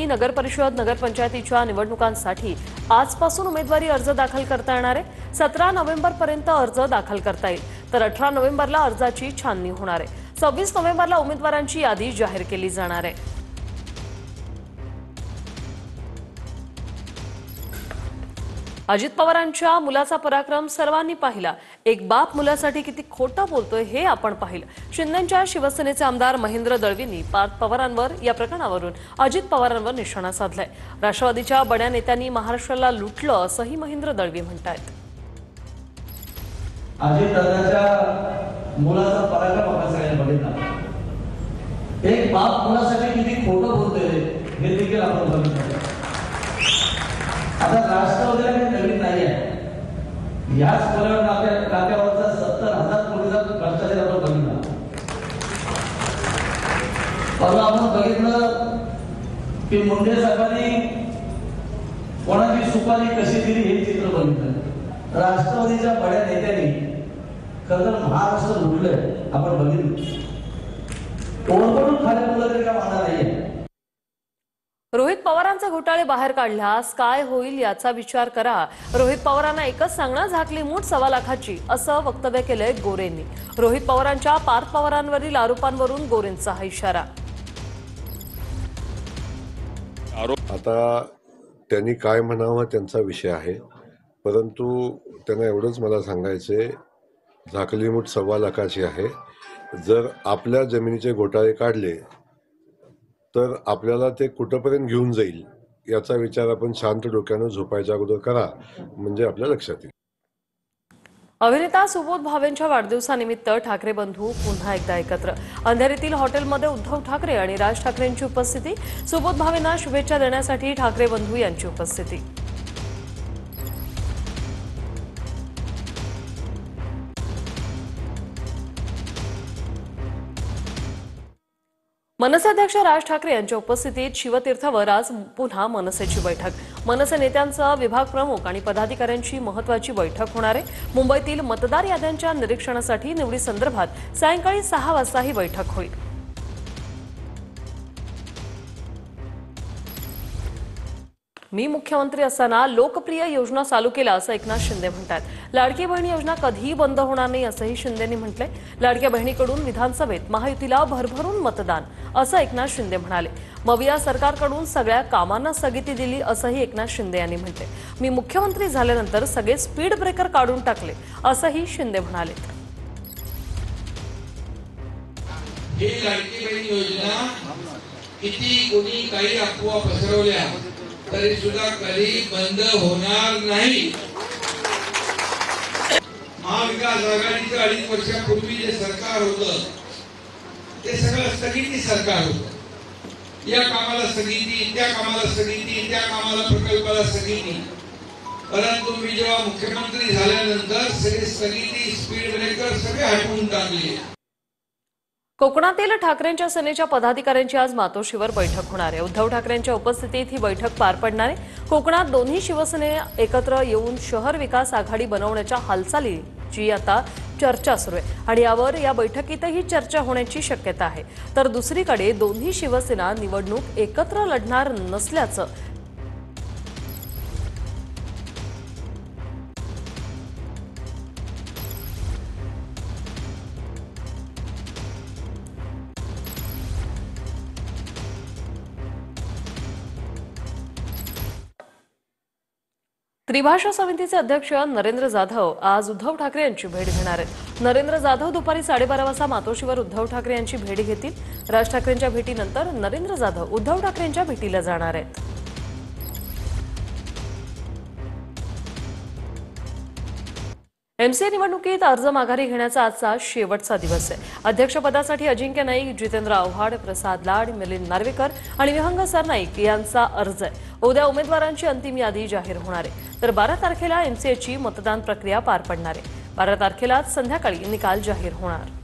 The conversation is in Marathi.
नगर परिषद नगरपंचायतीच्या निवडणुकांसाठी आजपासून उमेदवारी अर्ज दाखल करता येणार आहे। 17 नोव्हेंबरपर्यंत अर्ज दाखल करता येईल, तर 18 नोव्हेंबरला अर्जाची छाननी होणार आहे। 26 नोव्हेंबरला उमेदवारांची यादी जाहीर केली जाणार आहे। अजित पवारांच्या मुलाचा पराक्रम सर्वांनी पाहिला। एक बाप मुलासाठी किती खोटं बोलतोय हे आपण पाहिलं। शिंदेच्या शिवसेनेचे आमदार महेंद्र दळवींनी पार्थ पवारांवर या प्रकरणावरून अजित पवारांवर निशाणा साधलाय। राष्ट्रवादीच्या बड्या नेत्यांनी महाराष्ट्राला लुटलं असंही महेंद्र दळवी म्हणतात। अजित दादाच्या मुलाचा पराक्रम आपण सगळ्यांनी बघितला। एक बाप मुलासाठी किती खोटं बोलतोय हे देखील आपण बघितलं। आता राष्ट्रवादीला काही नवीन नाही आहे। याच पोलावर आपल्या नात्यावरचा 70,000 कोटीचा भ्रष्टाचार आपण बघितला। परवा आपण बघितलं की मुंडे साहेबांनी कोणाची सुपारी कशी दिली हे चित्र बघितलं। राष्ट्रवादीच्या बड्या नेत्यांनी खरं तर महाराष्ट्र लुटलंय आपण बघितलं। तोडपडून खाली मुलं तरी काय मानणार नाहीये। रोहित पवारांचे घोटाळे बाहेर काढल्यास काय होईल याचा विचार करा। रोहित पवारांना एकच सांगणं, झाकली मूठ 1.25 लाखाची, असं वक्तव्य केलंय गोरेंनी। रोहित पवारांच्या पार्थ पवारांवरील आरोपांवरून गोरेंचा हा इशारा। आता त्यांनी काय म्हणावं त्यांचा विषय आहे, परंतु त्यांना एवढंच मला सांगायचंय, झाकली मूठ 1.25 लाखाची आहे। जर आपल्या जमिनीचे घोटाळे काढले तर आपल्याला ते कुठपर्यंत घेऊन जाईल याचा विचार आपण शांत डोक्यानं झोपायच्या अगोदर करा, म्हणजे आपल्या लक्षात येईल। अभिनेता सुबोध भावेंच्या वाढदिवसानिमित्त ठाकरे बंधू पुन्हा एकदा एकत्र। अंधेरीतील हॉटेलमध्ये उद्धव ठाकरे आणि राज ठाकरेंची उपस्थिती। सुबोध भावेंना शुभेच्छा देण्यासाठी ठाकरे बंधू यांची उपस्थिती। मनसे अध्यक्ष राज ठाकरे यांच्या उपस्थितीत शिवतीर्थावर आज पुन्हा मनसेची बैठक। मनसे नेत्यांचा विभाग प्रमुख आणि पदाधिकाऱ्यांची महत्त्वाची बैठक होणार आहे। मुंबईतील मतदार याद्यांच्या निरीक्षणासाठी निवडीसंदर्भात सायंकाळी 6 वाजता ही बैठक होईल। मी मुख्यमंत्री असताना लोकप्रिय योजना चालू केला असं एकनाथ शिंदे म्हणतात। लाडकी बहीण योजना कधीही बंद होणार नाही असंही शिंदेंनी म्हटलंय। लाडक्या बहिणीकडून विधानसभेत महायुतीला भरभरून मतदान असं एकनाथ शिंदे म्हणाले। मविया सरकारकडून सगळ्या कामांना स्थगिती दिली असंही एकनाथ शिंदे यांनी म्हटले। मी मुख्यमंत्री झाल्यानंतर सगळे स्पीड ब्रेकर काढून टाकले असंही शिंदे म्हणाले। ही लाडकी बहीण योजना किती कोणी काही अफवा पसरवल्या तरी सुद्धा कधी बंद होणार नाही। महाविकास आघाडीचं 2.5 वर्षापूर्वी जे सरकार होतं ते सगळं स्थगिती सरकार होतं। या कामाला स्थगिती, त्या कामाला स्थगिती, त्या कामाला प्रकल्पाला स्थगिती। परंतु मी जेव्हा मुख्यमंत्री झाल्यानंतर सगळे स्थगिती, स्पीड ब्रेकर सगळे हटवून टाकले। कोकणातील ठाकरेंच्या सेनेच्या पदाधिकाऱ्यांची आज मातोश्रीवर बैठक होणार आहे। उद्धव ठाकरेंच्या उपस्थितीत ही बैठक पार पडणार आहे। कोकणात दोन्ही शिवसेने एकत्र येऊन शहर विकास आघाडी बनवण्याच्या हालचालीची आता चर्चा सुरू आहे आणि यावर या बैठकीतही चर्चा होण्याची शक्यता आहे। तर दुसरीकडे दोन्ही शिवसेना निवडणूक एकत्र लढणार नसल्याचं त्रिभाषा समितीचे अध्यक्ष नरेंद्र जाधव आज उद्धव ठाकरे यांची भेट घेणार आहेत। नरेंद्र जाधव दुपारी 12:30 वाजता मातोश्रीवर उद्धव ठाकरे यांची भेट घेतील। राज ठाकरेंच्या भेटीनंतर नरेंद्र जाधव उद्धव ठाकरेंच्या भेटीला जाणार आहेत। एमसीए निवडणुकीत अर्ज माघारी घेण्याचा आजचा शेवटचा दिवस आहे। अध्यक्षपदासाठी अजिंक्य नाईक, जितेंद्र आव्हाड, प्रसाद लाड, मिलिंद नार्वेकर आणि विहंग सरनाईक यांचा अर्ज आहे। उद्या उमेदवारांची अंतिम यादी जाहीर होणार आहे, तर 12 तारखेला एमसीएची मतदान प्रक्रिया पार पडणार आहे। 12 तारखेला संध्याकाळी निकाल जाहीर होणार।